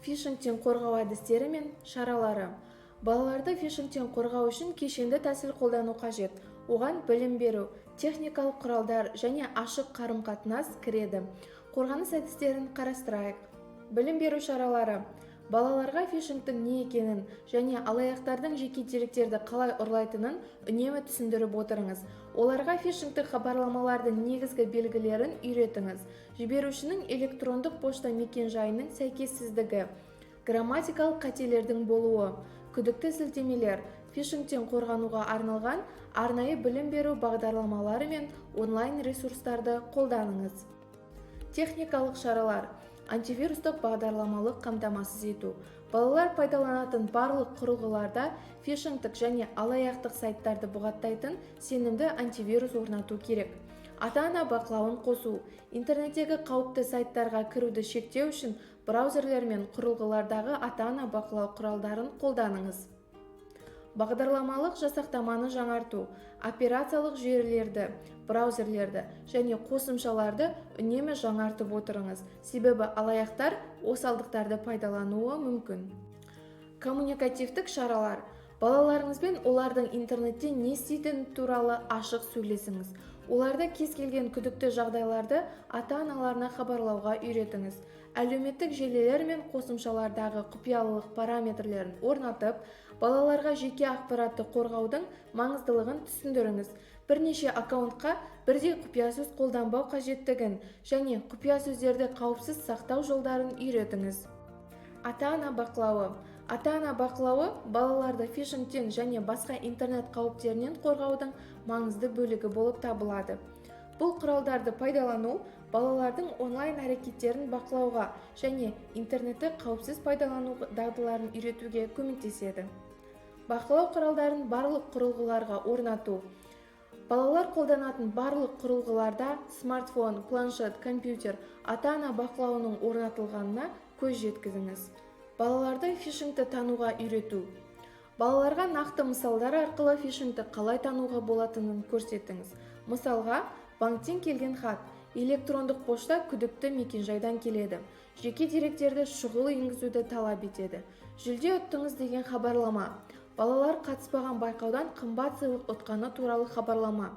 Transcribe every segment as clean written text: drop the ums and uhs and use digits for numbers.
Фишингтен қорғау әдістері мен шаралары. Балаларды фишингтен қорғау үшін кешенді тәсіл қолдану қажет. Оған білім беру, техникалық құралдар және ашық қарым-қатынас кіреді. Қорғаныс әдістерін қарастырайық. Білім беру шаралары. Балаларға фишингтің не екенін және алаяқтардың жеке деректерді қалай ұрлайтынын үнемі түсіндіріп отырыңыз. Оларға фишингтік хабарламалардың негізгі белгілерін үйретіңіз. Жіберушінің электрондық пошта мекен-жайының сәйкессіздігі, грамматикалық қателердің болуы, күдікті сілтемелер, фишингтен қорғануға арналған арнайы білім беру бағдарламалары мен онлайн ресурстарды қолданыңыз. Техникалық шаралар. Антивирустық бағдарламалық қамтамасыз ету. Балалар пайдаланатын барлық құрылғыларда фишингтік және алаяқтық сайттарды бұғаттайтын сенімді антивирус орнату керек. Ата-ана бақылауын қосу. Интернеттегі қауіпті сайттарға кіруді шектеу үшін браузерлер мен құрылғылардағы ата-ана бақылау құралдарын қолданыңыз. Бағдарламалық жасақтаманы жаңарту. Операциялық жүйелерді, браузерлерді және қосымшаларды үнемі жаңартып отырыңыз, себебі алаяқтар осалдықтарды пайдалануы мүмкін. Коммуникативтік шаралар. Балаларыңызбен олардың интернетте не істейтіні туралы ашық сөйлесіңіз. Оларды кез келген күдікті жағдайларды ата-аналарына хабарлауға үйретіңіз. Әлеуметтік желілер мен қосымшалардағы құпиялылық параметрлерін орнатып, балаларға жеке ақпаратты қорғаудың маңыздылығын түсіндіріңіз. Бірнеше аккаунтқа бірдей құпия сөз қолданбау қажеттігін және құпия сөздерді қауіпсіз сақтау жолдарын үйретіңіз. Ата-ана бақылауы. Ата-ана бақылауы балаларды фишингтен және басқа интернет қауіптерінен қорғаудың маңызды бөлігі болып табылады. Бұл құралдарды пайдалану балалардың онлайн әрекеттерін бақылауға және интернетті қауіпсіз пайдалану дағдыларын үйретуге көмектеседі. Бақылау құралдарын барлық құрылғыларға орнату. Балалар қолданатын барлық құрылғыларда смартфон, планшет, компьютер ата-ана бақылауының орнатылғанына көз жеткізіңіз. Балаларды фишингті тануға үйрету. Балаларға нақты мысалдар арқылы фишингті қалай тануға болатынын көрсетіңіз. Мысалға, банктен келген хат, электрондық пошта күдікті мекен-жайдан келеді. Жеке деректерді шұғыл енгізуді талап етеді. Жүлде ұттыңыз деген хабарлама. Балалар қатыспаған байқаудан қымбат сыйлық ұтқаны туралы хабарлама.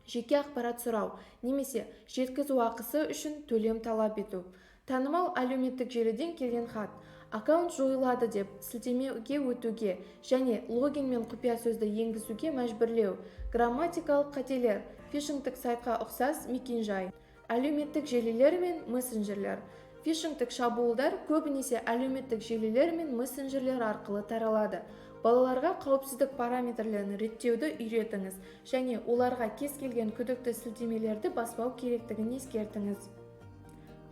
Жеке ақпарат сұрау, немесе жеткізу ақысы үшін төлем талап ету. Танымал әлеуметтік желіден келген хат. Аккаунт жойылады деп сілтемеге өтуге және логин мен құпия сөзді енгізуге мәжбүрлеу. Грамматикалық қателер, фишингтік сайтқа ұқсас мекен-жай. Әлеуметтік желілер мен мессенджерлер. Фишингтік шабуылдар көбінесе әлеуметтік желілер мен мессенджерлер арқылы таралады. Балаларға қауіпсіздік параметрлерін реттеуді үйретіңіз және оларға кез келген күдікті сілтемелерді баспау керектігін ескертіңіз.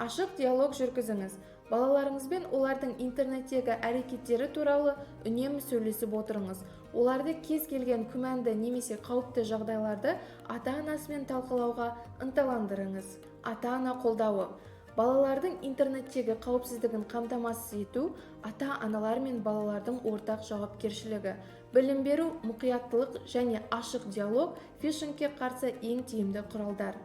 Ашық диалог жүргізіңіз. Балаларыңызбен олардың интернеттегі әрекеттері туралы үнемі сөйлесіп отырыңыз. Оларды кез келген күмәнді немесе қауіпті жағдайларды ата-анасымен талқылауға ынталандырыңыз. Ата-ана қолдауы. Балалардың интернеттегі қауіпсіздігін қамтамасыз ету ата-аналар мен балалардың ортақ жауапкершілігі. Білім беру, мұқияттылық және ашық диалог фишингке қарсы ең тиімді құралдар.